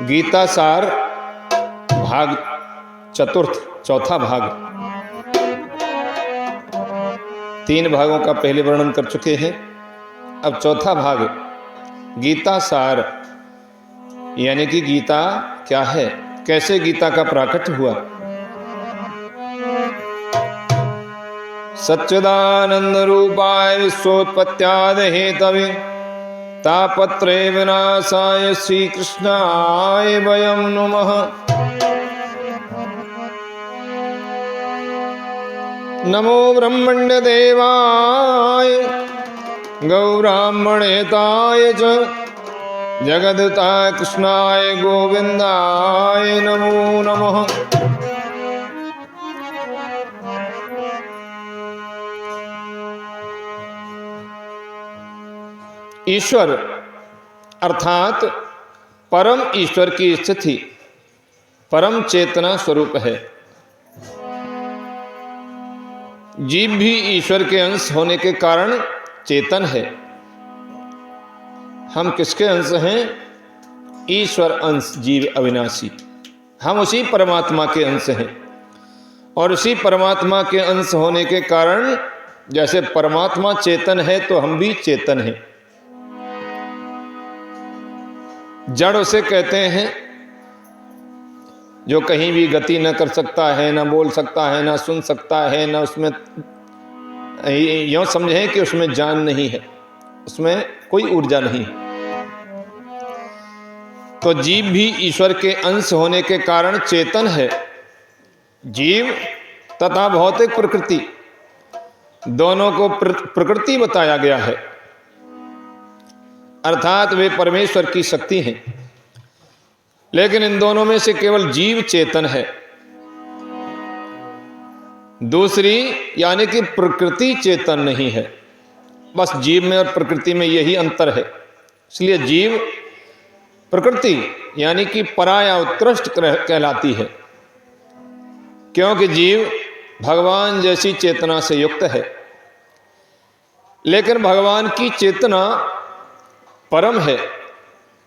गीता सार भाग चतुर्थ, चौथा भाग। 3 भागों का पहले वर्णन कर चुके हैं। अब चौथा भाग गीता सार, यानी कि गीता क्या है, कैसे गीता का प्राकट्य हुआ। सच्चिदानंद रूपाय विश्वोत्पत्त्यादि हेतवे तापत्रे विनाशाय श्री कृष्णाय वयं नमः। नमो ब्रह्मण्य देवाय गौब्राह्मणेताय च जगद्धाय कृष्णाय गोविंदाय नमो नमः। ईश्वर अर्थात परम ईश्वर की स्थिति परम चेतना स्वरूप है। जीव भी ईश्वर के अंश होने के कारण चेतन है। हम किसके अंश हैं? ईश्वर अंश जीव अविनाशी। हम उसी परमात्मा के अंश हैं और उसी परमात्मा के अंश होने के कारण जैसे परमात्मा चेतन है तो हम भी चेतन हैं। जड़ उसे कहते हैं जो कहीं भी गति न कर सकता है, न बोल सकता है, न सुन सकता है, न उसमें यूं समझें कि उसमें जान नहीं है, उसमें कोई ऊर्जा नहीं है। तो जीव भी ईश्वर के अंश होने के कारण चेतन है। जीव तथा भौतिक प्रकृति दोनों को प्रकृति बताया गया है, अर्थात वे परमेश्वर की शक्ति हैं। लेकिन इन दोनों में से केवल जीव चेतन है। दूसरी यानी कि प्रकृति चेतन नहीं है। बस जीव में और प्रकृति में यही अंतर है। इसलिए जीव प्रकृति यानी कि पराया उत्कृष्ट कहलाती है, क्योंकि जीव भगवान जैसी चेतना से युक्त है। लेकिन भगवान की चेतना परम है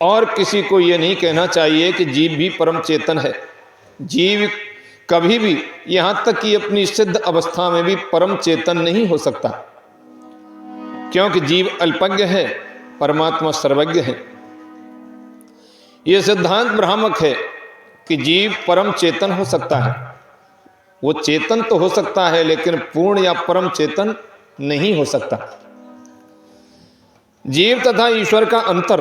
और किसी को यह नहीं कहना चाहिए कि जीव भी परम चेतन है। जीव कभी भी, यहां तक कि अपनी सिद्ध अवस्था में भी परम चेतन नहीं हो सकता, क्योंकि जीव अल्पज्ञ है, परमात्मा सर्वज्ञ है। यह सिद्धांत भ्रामक है कि जीव परम चेतन हो सकता है। वो चेतन तो हो सकता है लेकिन पूर्ण या परम चेतन नहीं हो सकता। जीव तथा ईश्वर का अंतर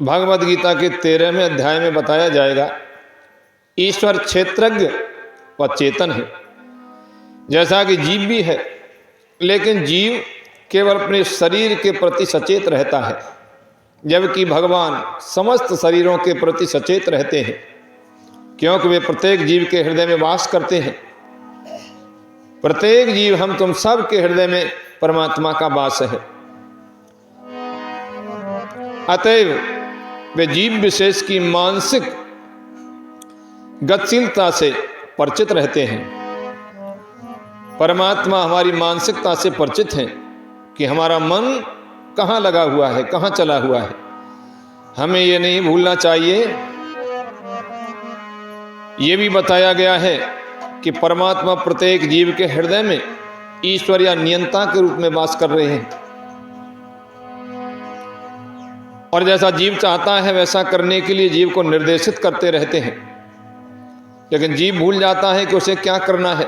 भगवद गीता के 13वें अध्याय में बताया जाएगा। ईश्वर क्षेत्रज्ञ व चेतन है, जैसा कि जीव भी है, लेकिन जीव केवल अपने शरीर के प्रति सचेत रहता है, जबकि भगवान समस्त शरीरों के प्रति सचेत रहते हैं, क्योंकि वे प्रत्येक जीव के हृदय में वास करते हैं। प्रत्येक जीव, हम तुम सब के हृदय में परमात्मा का वास है। अतएव वे जीव विशेष की मानसिक गतिशीलता से परिचित रहते हैं। परमात्मा हमारी मानसिकता से परिचित हैं कि हमारा मन कहाँ लगा हुआ है, कहाँ चला हुआ है। हमें ये नहीं भूलना चाहिए। ये भी बताया गया है कि परमात्मा प्रत्येक जीव के हृदय में ईश्वर या नियंता के रूप में वास कर रहे हैं, और जैसा जीव चाहता है वैसा करने के लिए जीव को निर्देशित करते रहते हैं। लेकिन जीव भूल जाता है कि उसे क्या करना है।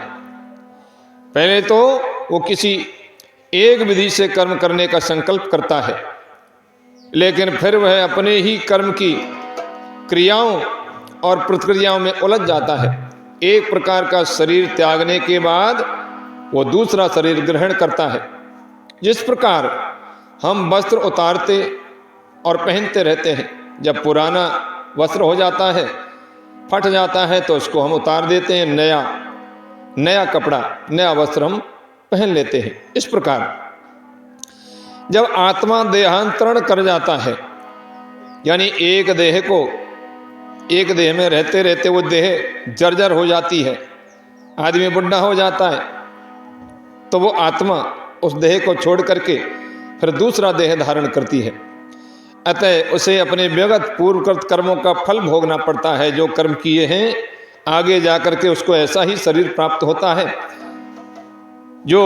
पहले तो वो किसी एक विधि से कर्म करने का संकल्प करता है, लेकिन फिर वह अपने ही कर्म की क्रियाओं और प्रतिक्रियाओं में उलझ जाता है। एक प्रकार का शरीर त्यागने के बाद वो दूसरा शरीर ग्रहण करता है। जिस प्रकार हम वस्त्र उतारते और पहनते रहते हैं, जब पुराना वस्त्र हो जाता है, फट जाता है, तो उसको हम उतार देते हैं, नया कपड़ा, नया वस्त्र हम पहन लेते हैं। इस प्रकार जब आत्मा देहांतरण कर जाता है, यानी एक देह में रहते रहते वो देह जर्जर हो जाती है, आदमी बुढ़ा हो जाता है, तो वो आत्मा उस देह को छोड़ करके फिर दूसरा देह धारण करती है। अतः उसे अपने विगत पूर्वकृत कर्मों का फल भोगना पड़ता है। जो कर्म किए हैं आगे जाकर के उसको ऐसा ही शरीर प्राप्त होता है। जो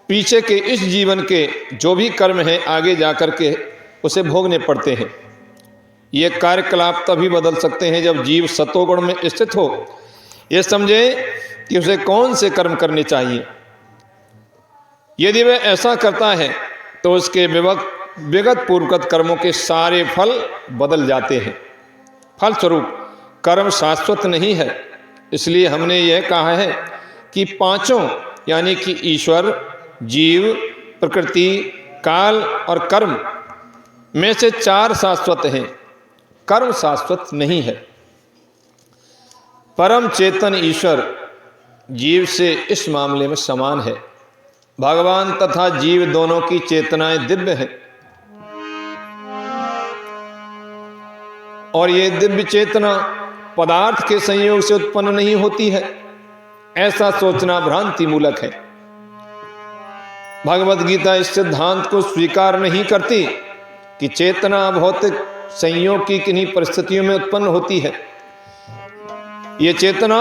पीछे के इस जीवन के जो भी कर्म हैं आगे जाकर के उसे भोगने पड़ते हैं। ये कार्यकलाप तभी बदल सकते हैं जब जीव सतोगुण में स्थित हो। ये समझे कि उसे कौन से कर्म करने चाहिए। यदि वह ऐसा करता है तो उसके विगत पूर्वगत कर्मों के सारे फल बदल जाते हैं। फलस्वरूप कर्म शाश्वत नहीं है। इसलिए हमने यह कहा है कि पांचों यानी कि ईश्वर, जीव, प्रकृति, काल और कर्म में से चार शाश्वत हैं, कर्म शाश्वत नहीं है। परम चेतन ईश्वर जीव से इस मामले में समान है। भगवान तथा जीव दोनों की चेतनाएं दिव्य हैं और ये दिव्य चेतना पदार्थ के संयोग से उत्पन्न नहीं होती है, ऐसा सोचना भ्रांति मूलक है। भगवत गीता इस सिद्धांत को स्वीकार नहीं करती कि चेतना भौतिक संयोग की किन्हीं परिस्थितियों में उत्पन्न होती है। ये चेतना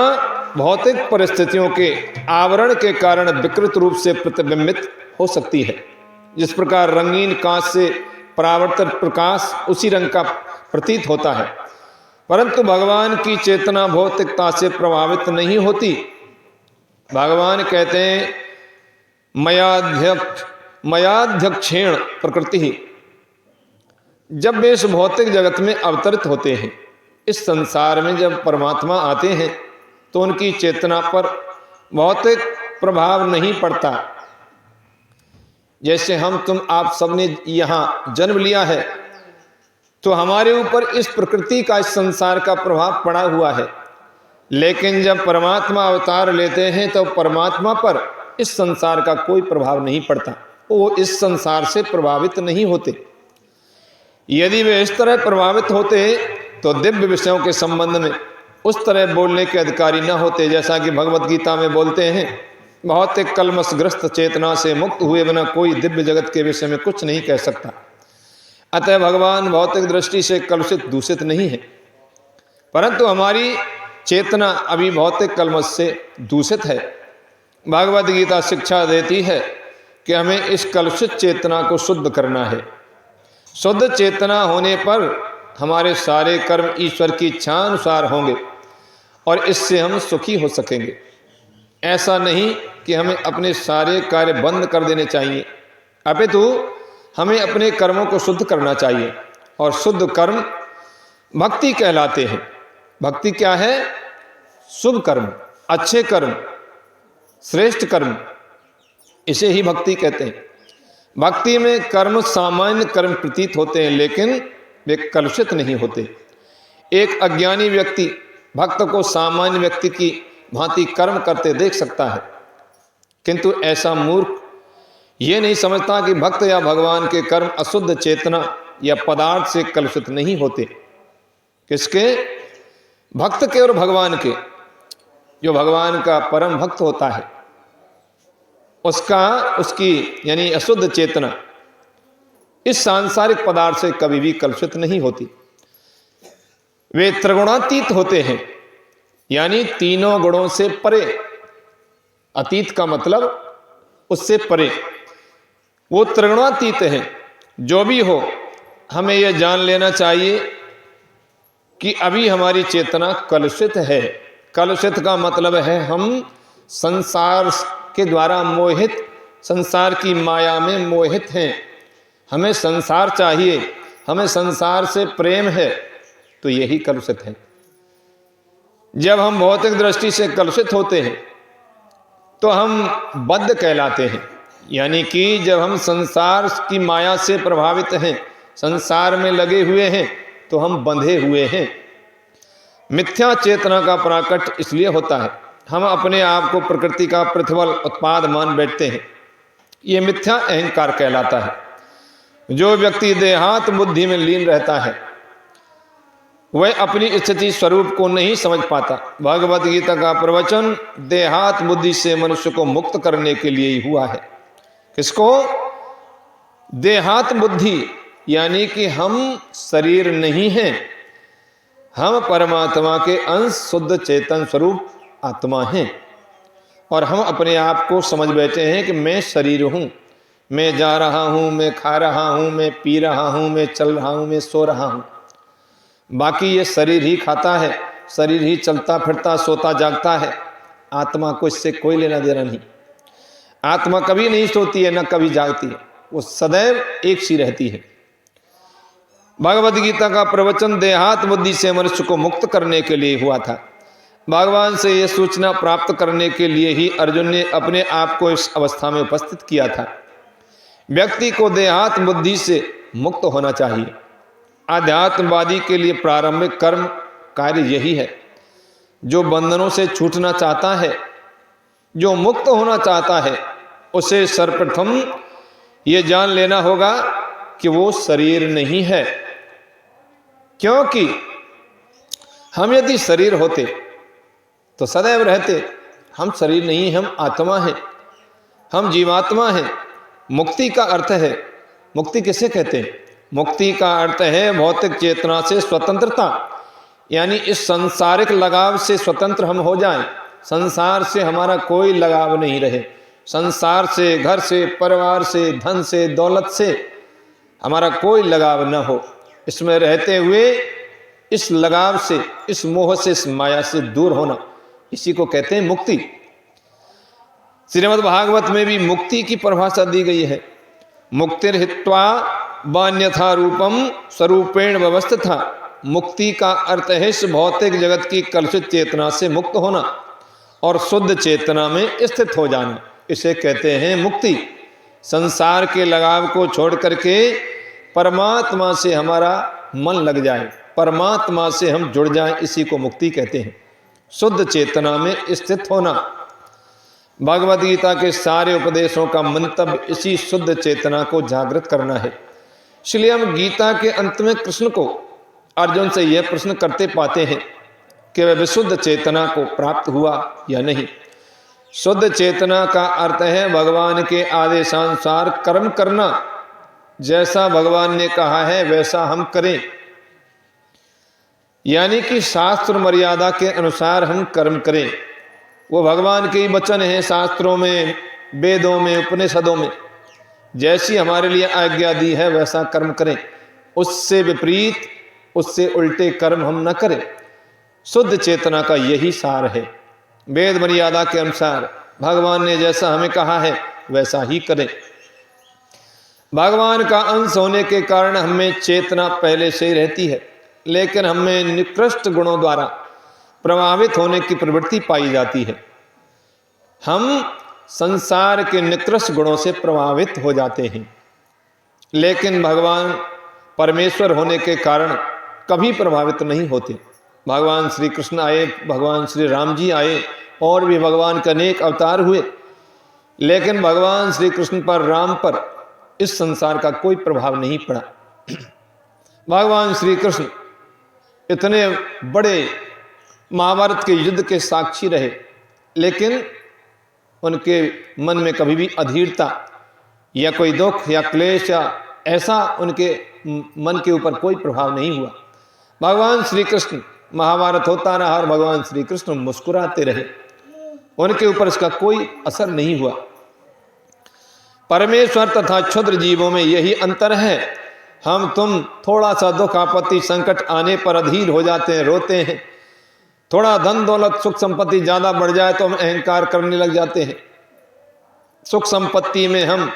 भौतिक परिस्थितियों के आवरण के कारण विकृत रूप से प्रतिबिंबित हो सकती है। जिस प्रकार रंगीन कांच से परावर्तित प्रकाश उसी रंग का प्रतीत होता है, परंतु भगवान की चेतना भौतिकता से प्रभावित नहीं होती। भगवान कहते हैं मयाध्यक्षेण प्रकृति ही। जब वे इस भौतिक जगत में अवतरित होते हैं, इस संसार में जब परमात्मा आते हैं तो उनकी चेतना पर भौतिक प्रभाव नहीं पड़ता। जैसे हम तुम आप सबने यहाँ जन्म लिया है तो हमारे ऊपर इस प्रकृति का, इस संसार का प्रभाव पड़ा हुआ है, लेकिन जब परमात्मा अवतार लेते हैं तो परमात्मा पर इस संसार का कोई प्रभाव नहीं पड़ता। वो इस संसार से प्रभावित नहीं होते। यदि वे इस तरह प्रभावित होते तो दिव्य विषयों के संबंध में उस तरह बोलने के अधिकारी न होते। जैसा कि भगवत गीता में बोलते हैं, भौतिक कलमशग्रस्त चेतना से मुक्त हुए बिना कोई दिव्य जगत के विषय में कुछ नहीं कह सकता। अतः भगवान भौतिक दृष्टि से कलुषित दूषित नहीं है, परंतु हमारी चेतना अभी भौतिक कलमश से दूषित है। भगवत गीता शिक्षा देती है कि हमें इस कलुषित चेतना को शुद्ध करना है। शुद्ध चेतना होने पर हमारे सारे कर्म ईश्वर की इच्छा अनुसार होंगे और इससे हम सुखी हो सकेंगे। ऐसा नहीं कि हमें अपने सारे कार्य बंद कर देने चाहिए, अपितु हमें अपने कर्मों को शुद्ध करना चाहिए। और शुद्ध कर्म भक्ति कहलाते हैं। भक्ति क्या है? शुभ कर्म, अच्छे कर्म, श्रेष्ठ कर्म, इसे ही भक्ति कहते हैं। भक्ति में कर्म सामान्य कर्म प्रतीत होते हैं, लेकिन वे कलुषित नहीं होते। एक अज्ञानी व्यक्ति भक्त को सामान्य व्यक्ति की भांति कर्म करते देख सकता है, किंतु ऐसा मूर्ख ये नहीं समझता कि भक्त या भगवान के कर्म अशुद्ध चेतना या पदार्थ से कलुषित नहीं होते। किसके? भक्त के और भगवान के। जो भगवान का परम भक्त होता है उसकी यानी अशुद्ध चेतना इस सांसारिक पदार्थ से कभी भी कलुषित नहीं होती। वे त्रिगुणातीत होते हैं, यानी तीनों गुणों से परे। अतीत का मतलब उससे परे। वो त्रिगुणातीत हैं। जो भी हो, हमें यह जान लेना चाहिए कि अभी हमारी चेतना कलुषित है। कलुषित का मतलब है हम संसार के द्वारा मोहित, संसार की माया में मोहित हैं। हमें संसार चाहिए, हमें संसार से प्रेम है, तो यही कलुषित है। जब हम भौतिक दृष्टि से कलुषित होते हैं तो हम बद्ध कहलाते हैं, यानी कि जब हम संसार की माया से प्रभावित हैं, संसार में लगे हुए हैं, तो हम बंधे हुए हैं। मिथ्या चेतना का प्राकट्य इसलिए होता है, हम अपने आप को प्रकृति का प्रतिफल उत्पाद मान बैठते हैं। ये मिथ्या अहंकार कहलाता है। जो व्यक्ति देहात बुद्धि में लीन रहता है वह अपनी स्थिति स्वरूप को नहीं समझ पाता। भगवत गीता का प्रवचन देहात बुद्धि से मनुष्य को मुक्त करने के लिए ही हुआ है। किसको? देहात बुद्धि यानी कि हम शरीर नहीं हैं, हम परमात्मा के अंश शुद्ध चेतन स्वरूप आत्मा हैं। और हम अपने आप को समझ बैठे हैं कि मैं शरीर हूँ, मैं जा रहा हूँ, मैं खा रहा हूँ, मैं पी रहा हूँ, मैं चल रहा हूँ, मैं सो रहा हूँ। बाकी ये शरीर ही खाता है, शरीर ही चलता फिरता सोता जागता है। आत्मा को इससे कोई लेना देना नहीं। आत्मा कभी नहीं सोती है, न कभी जागती है, वो सदैव एक सी रहती है। भगवद गीता का प्रवचन देहात बुद्धि से मनुष्य को मुक्त करने के लिए हुआ था। भगवान से यह सूचना प्राप्त करने के लिए ही अर्जुन ने अपने आप को इस अवस्था में उपस्थित किया था। व्यक्ति को देहात बुद्धि से मुक्त होना चाहिए। आध्यात्मवादी के लिए प्रारंभिक कर्म कार्य यही है। जो बंधनों से छूटना चाहता है, जो मुक्त होना चाहता है, उसे सर्वप्रथम ये जान लेना होगा कि वो शरीर नहीं है। क्योंकि हम यदि शरीर होते तो सदैव रहते। हम शरीर नहीं, हम आत्मा हैं, हम जीवात्मा हैं। मुक्ति का अर्थ है, मुक्ति किसे कहते हैं? मुक्ति का अर्थ है भौतिक चेतना से स्वतंत्रता, यानी इस सांसारिक लगाव से स्वतंत्र हम हो जाएं। संसार से हमारा कोई लगाव नहीं रहे। संसार से, घर से, परिवार से, धन से, दौलत से हमारा कोई लगाव न हो। इसमें रहते हुए इस लगाव से, इस मोह से, इस माया से दूर होना, इसी को कहते हैं मुक्ति। श्रीमद् भागवत में भी मुक्ति की परिभाषा दी गई है। मुक्तिर् हित्वा वान्यथा रूपम स्वरूपेण व्यवस्थिता। मुक्ति का अर्थ है इस भौतिक जगत की कलुषित चेतना से मुक्त होना और शुद्ध चेतना में स्थित हो जाना, इसे कहते हैं मुक्ति। संसार के लगाव को छोड़ करके परमात्मा से हमारा मन लग जाए, परमात्मा से हम जुड़ जाएं, इसी को मुक्ति कहते हैं। शुद्ध चेतना में स्थित होना। भगवद गीता के सारे उपदेशों का मंतव्य इसी शुद्ध चेतना को जागृत करना है। इसलिए हम गीता के अंत में कृष्ण को अर्जुन से यह प्रश्न करते पाते हैं कि वह विशुद्ध चेतना को प्राप्त हुआ या नहीं। शुद्ध चेतना का अर्थ है भगवान के आदेशानुसार कर्म करना। जैसा भगवान ने कहा है वैसा हम करें, यानी कि शास्त्र मर्यादा के अनुसार हम कर्म करें। वो भगवान के ही वचन हैं, शास्त्रों में, वेदों में, उपनिषदों में जैसी हमारे लिए आज्ञा दी है वैसा कर्म करें। उससे विपरीत, उससे उल्टे कर्म हम न करें। शुद्ध चेतना का यही सार है। वेद मर्यादा के अनुसार भगवान ने जैसा हमें कहा है वैसा ही करें। भगवान का अंश होने के कारण हमें चेतना पहले से ही रहती है, लेकिन हमें निकृष्ट गुणों द्वारा प्रभावित होने की प्रवृत्ति पाई जाती है। हम संसार के निकृष्ट गुणों से प्रभावित हो जाते हैं, लेकिन भगवान परमेश्वर होने के कारण कभी प्रभावित नहीं होते। भगवान श्री कृष्ण आए, भगवान श्री राम जी आए, और भी भगवान के अनेक अवतार हुए, लेकिन भगवान श्री कृष्ण पर, राम पर इस संसार का कोई प्रभाव नहीं पड़ा। भगवान श्री कृष्ण इतने बड़े महाभारत के युद्ध के साक्षी रहे, लेकिन उनके मन में कभी भी अधीरता या कोई दुख या क्लेश या ऐसा उनके मन के ऊपर कोई प्रभाव नहीं हुआ। भगवान श्री कृष्ण, महाभारत होता रहा और भगवान श्री कृष्ण मुस्कुराते रहे, उनके ऊपर इसका कोई असर नहीं हुआ। परमेश्वर तथा क्षुद्र जीवों में यही अंतर है। हम तुम थोड़ा सा दुख, आपत्ति, संकट आने पर अधीर हो जाते हैं, रोते हैं। थोड़ा धन दौलत, सुख संपत्ति ज्यादा बढ़ जाए तो हम अहंकार करने लग जाते हैं। सुख संपत्ति में हम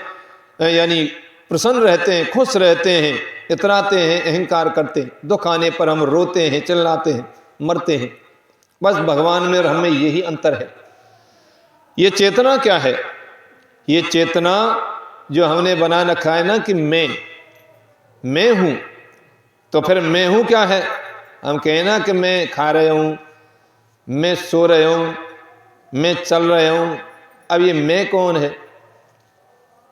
यानी प्रसन्न रहते हैं, खुश रहते हैं, इतराते हैं, अहंकार करते हैं। दुख आने पर हम रोते हैं, चिल्लाते हैं, मरते हैं। बस भगवान में और हमें यही अंतर है। ये चेतना क्या है? ये चेतना जो हमने बना रखा है ना कि मैं हूं, तो फिर मैं हूं क्या है? हम कहें ना कि मैं खा रहा हूं, मैं सो रहा हूं, मैं चल रहा हूं। अब ये मैं कौन है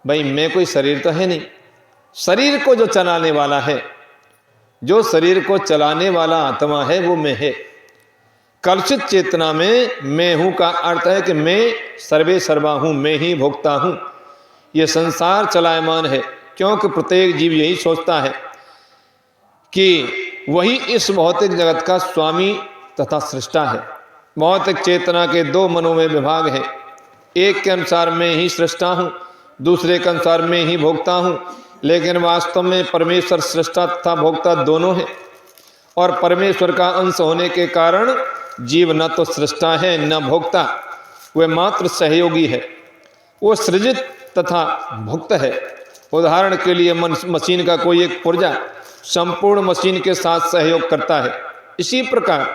भाई? मैं कोई शरीर तो है नहीं। शरीर को जो चलाने वाला है, जो शरीर को चलाने वाला आत्मा है, वो मैं है। कलुषित चेतना में मैं हूं का अर्थ है कि मैं सर्वे सर्वा हूं, मैं ही भोगता हूं। ये संसार चलायमान है, क्योंकि प्रत्येक जीव यही सोचता है कि वही इस भौतिक जगत का स्वामी तथा सृष्टा है। भौतिक चेतना के दो मनों में विभाग है, एक के अनुसार मैं ही सृष्टा हूँ, दूसरे के अनुसार मैं ही भोगता हूँ, लेकिन वास्तव में परमेश्वर सृष्टा तथा भोक्ता दोनों है। और परमेश्वर का अंश होने के कारण जीव न तो सृष्टा है न भोक्ता, वह मात्र सहयोगी है। वो सृजित तथा भुक्त है। उदाहरण के लिए मशीन का कोई एक पुर्जा संपूर्ण मशीन के साथ सहयोग करता है, इसी प्रकार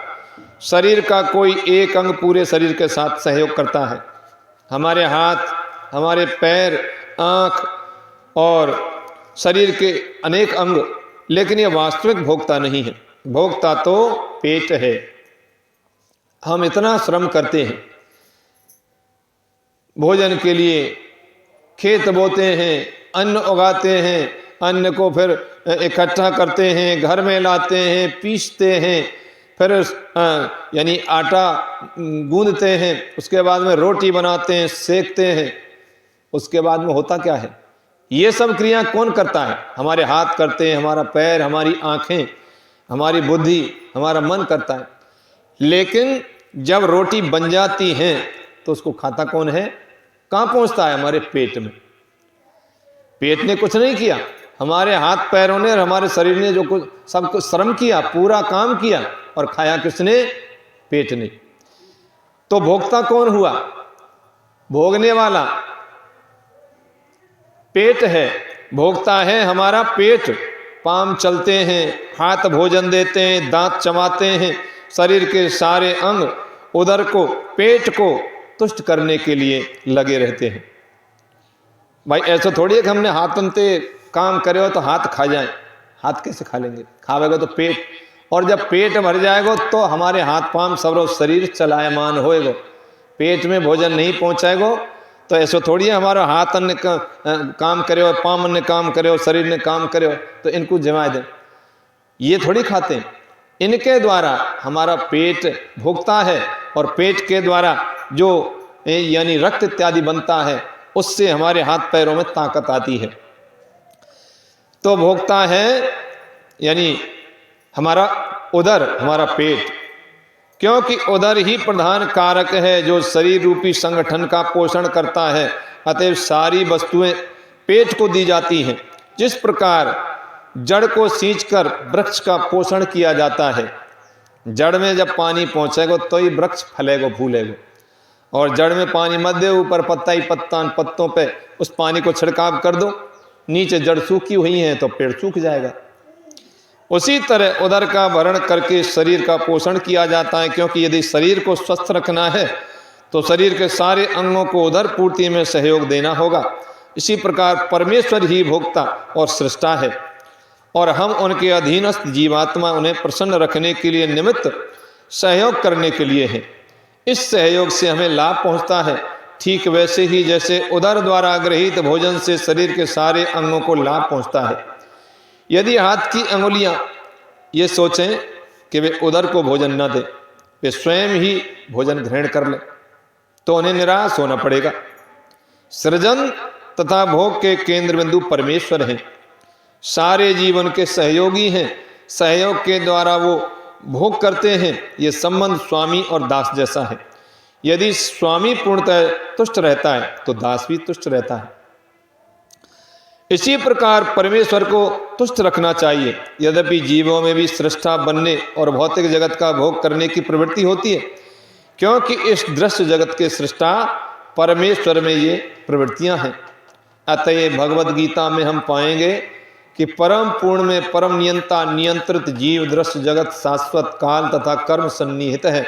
शरीर का कोई एक अंग पूरे शरीर के साथ सहयोग करता है। हमारे हाथ, हमारे पैर, आँख और शरीर के अनेक अंग, लेकिन ये वास्तविक भोक्ता नहीं है। भोक्ता तो पेट है। हम इतना श्रम करते हैं भोजन के लिए, खेत बोते हैं, अन्न उगाते हैं, अन्न को फिर इकट्ठा करते हैं, घर में लाते हैं, पीसते हैं, फिर यानी आटा गूंदते हैं, उसके बाद में रोटी बनाते हैं, सेकते हैं। उसके बाद में होता क्या है? ये सब क्रिया कौन करता है? हमारे हाथ करते हैं, हमारा पैर, हमारी आँखें, हमारी बुद्धि, हमारा मन करता है। लेकिन जब रोटी बन जाती है तो उसको खाता कौन है? कहाँ पहुँचता है? हमारे पेट में। पेट ने कुछ नहीं किया, हमारे हाथ पैरों ने और हमारे शरीर ने जो कुछ सब कुछ श्रम किया, पूरा काम किया, और खाया किसने? पेट ने। तो भोक्ता कौन हुआ? भोगने वाला पेट है, भोक्ता है हमारा पेट। पाम चलते हैं, हाथ भोजन देते हैं, दांत चबाते हैं, शरीर के सारे अंग उदर को, पेट को तुष्ट करने के लिए लगे रहते हैं। भाई ऐसा थोड़ी है कि हमने हाथन से काम करे हो तो हाथ खा जाए। हाथ कैसे खा लेंगे? खावेगा तो पेट, और जब पेट भर जाएगा तो हमारे हाथ पांव सब शरीर चलायमान होएगा। पेट में भोजन नहीं पहुँचाएगा तो ऐसा थोड़ी है हमारा हाथ ने काम करे हो, पाँव ने काम करे हो, शरीर ने काम करे हो तो इनको जमा दें। ये थोड़ी खाते हैं। इनके द्वारा हमारा पेट भोगता है, और पेट के द्वारा जो यानी रक्त इत्यादि बनता है, उससे हमारे हाथ पैरों में ताकत आती है। तो भोगता है यानी हमारा उदर, हमारा पेट, क्योंकि उदर ही प्रधान कारक है जो शरीर रूपी संगठन का पोषण करता है। अतएव सारी वस्तुएं पेट को दी जाती हैं। जिस प्रकार जड़ को सींचकर वृक्ष का पोषण किया जाता है, जड़ में जब पानी पहुंचेगा तो ही वृक्ष फलेगा, फूलेगा। और जड़ में पानी मत दे, ऊपर पत्ता ही पत्ता, पत्तों पे उस पानी को छिड़काव कर दो, नीचे जड़ सूखी हुई है तो पेड़ सूख जाएगा। उसी तरह उदर का भरण करके शरीर का पोषण किया जाता है, क्योंकि यदि शरीर को स्वस्थ रखना है तो शरीर के सारे अंगों को उदर पूर्ति में सहयोग देना होगा। इसी प्रकार परमेश्वर ही भोक्ता और सृष्टा है, और हम उनके अधीनस्थ जीवात्मा उन्हें प्रसन्न रखने के लिए निमित्त सहयोग करने के लिए हैं। इस सहयोग से हमें लाभ पहुंचता है, ठीक वैसे ही जैसे उदर द्वारा ग्रहित भोजन से शरीर के सारे अंगों को लाभ पहुंचता है। यदि हाथ की अंगुलियां ये सोचें कि वे उदर को भोजन न दें, वे स्वयं ही भोजन ग्रहण कर लें, तो उन्हें निराश होना पड़ेगा। सृजन तथा भोग के केंद्र बिंदु परमेश्वर हैं, सारे जीवन के सहयोगी हैं। सहयोग के द्वारा वो भोग करते हैं। ये संबंध स्वामी और दास जैसा है। यदि स्वामी पूर्णतः तुष्ट रहता है तो दास भी तुष्ट रहता है। इसी प्रकार परमेश्वर को तुष्ट रखना चाहिए। यद्यपि जीवों में भी सृष्टा बनने और भौतिक जगत का भोग करने की प्रवृत्ति होती है, क्योंकि इस दृश्य जगत के सृष्टा परमेश्वर में ये प्रवृत्तियां हैं। अतएव भगवद गीता में हम पाएंगे कि परम पूर्ण में परम नियंता नियंत्रित जीव दृश्य जगत शाश्वत काल तथा कर्म सन्निहित है।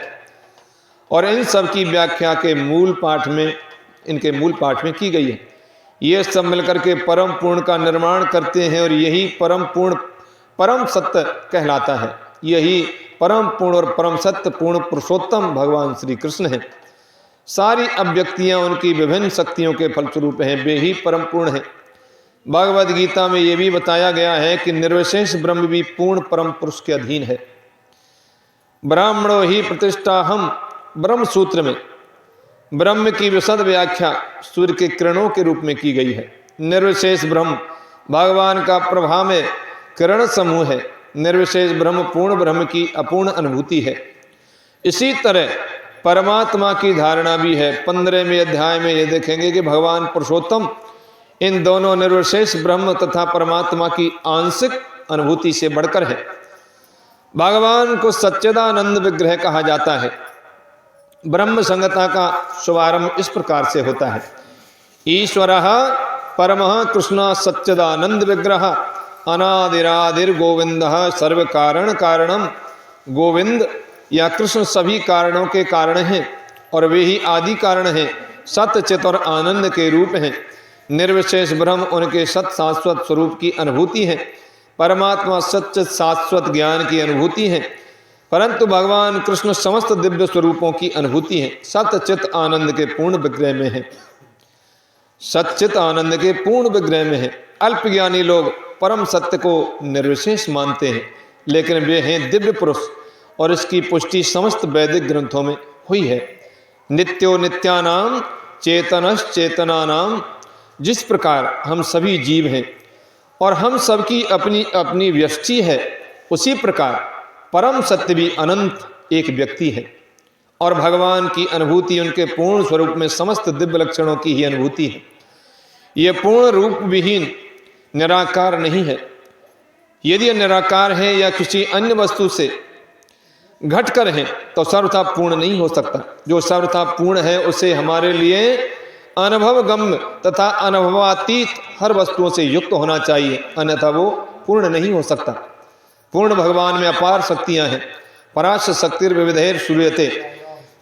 और इन सब की व्याख्या के मूल पाठ में, इनके मूल पाठ में की गई है। ये सब मिलकर के परम पूर्ण का निर्माण करते हैं, और यही परम पूर्ण परम सत्य कहलाता है। यही परम पूर्ण और परम सत्य पूर्ण पुरुषोत्तम भगवान श्री कृष्ण हैं। सारी अव्यक्तियां उनकी विभिन्न शक्तियों के फलस्वरूप हैं, वे ही परम पूर्ण हैं। भगवद गीता में यह भी बताया गया है कि निर्विशेष ब्रह्म भी पूर्ण परम पुरुष के अधीन है। ब्राह्मणो ही प्रतिष्ठा हम ब्रह्म सूत्र में ब्रह्म की विशद व्याख्या सूर्य के किरणों के रूप में की गई है। निर्विशेष ब्रह्म भगवान का प्रभा में किरण समूह है। निर्विशेष ब्रह्म पूर्ण ब्रह्म की अपूर्ण अनुभूति है। इसी तरह परमात्मा की धारणा भी है। 15वें अध्याय में ये देखेंगे कि भगवान पुरुषोत्तम इन दोनों निर्विशेष ब्रह्म तथा परमात्मा की आंशिक अनुभूति से बढ़कर है। भगवान को सच्चिदानंद विग्रह कहा जाता है। ब्रह्म संगता का शुभारंभ इस प्रकार से होता है। ईश्वरः परमः कृष्ण सच्चिदानंद विग्रह अनादिरादिर गोविंदः सर्व कारण कारणम। गोविंद या कृष्ण सभी कारणों के कारण हैं और वे ही आदि कारण हैं, सत्य चित और आनंद के रूप हैं। निर्विशेष ब्रह्म उनके सत शाश्वत स्वरूप की अनुभूति है। परमात्मा सच्चित शाश्वत ज्ञान की अनुभूति है, परंतु भगवान कृष्ण समस्त दिव्य स्वरूपों की अनुभूति है। सत्य चित आनंद के पूर्ण विग्रह में है। सच्चित आनंद के पूर्ण विग्रह में है। अल्प ज्ञानी लोग परम सत्य को निर्विशेष मानते हैं, लेकिन वे हैं दिव्य पुरुष और इसकी पुष्टि समस्त वैदिक ग्रंथों में हुई है। नित्यो नित्यानाम चेतनश्च चेतनानाम। जिस प्रकार हम सभी जीव हैं और हम सबकी अपनी अपनी व्यष्टि है, उसी प्रकार परम सत्य भी अनंत एक व्यक्ति है और भगवान की अनुभूति उनके पूर्ण स्वरूप में समस्त दिव्य लक्षणों की ही अनुभूति है। ये पूर्ण रूप विहीन निराकार नहीं है। यदि यह निराकार है या किसी अन्य वस्तु से घटकर है तो सर्वथा पूर्ण नहीं हो सकता। जो सर्वथा पूर्ण है उसे हमारे लिए अनुभव गम्य तथा अनुभवातीत हर वस्तुओं से युक्त होना चाहिए, अन्यथा वो पूर्ण नहीं हो सकता। पूर्ण भगवान में अपार शक्तियां हैं। पराश शक्तिर विविधेर श्रूयते।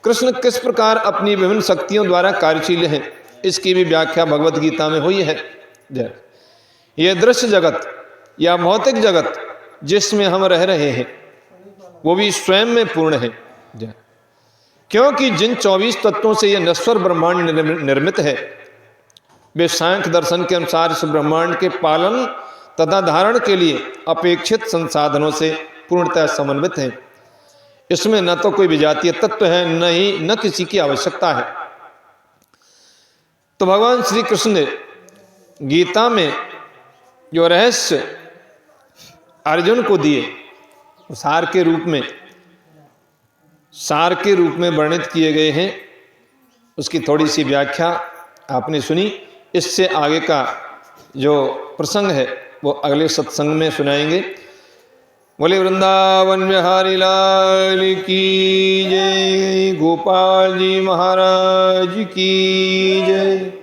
कृष्ण किस प्रकार अपनी विभिन्न शक्तियों द्वारा कार्यशील हैं, इसकी भी व्याख्या भगवत गीता में हुई है। यह दृश्य जगत या भौतिक जगत जिसमें हम रह रहे हैं वो भी स्वयं में पूर्ण है, क्योंकि जिन 24 तत्वों से यह नश्वर ब्रह्मांड निर्मित है वे सांख्य दर्शन के अनुसार इस ब्रह्मांड के पालन तथा धारण के लिए अपेक्षित संसाधनों से पूर्णतः समन्वित हैं। इसमें न तो कोई विजातीय तत्व है, न किसी की आवश्यकता है। तो भगवान श्री कृष्ण ने गीता में जो रहस्य अर्जुन को दिए, सार के रूप में वर्णित किए गए हैं, उसकी थोड़ी सी व्याख्या आपने सुनी। इससे आगे का जो प्रसंग है वो अगले सत्संग में सुनाएंगे। बोले वृंदावन बिहारी लाल की जय, गोपाल जी महाराज की जय।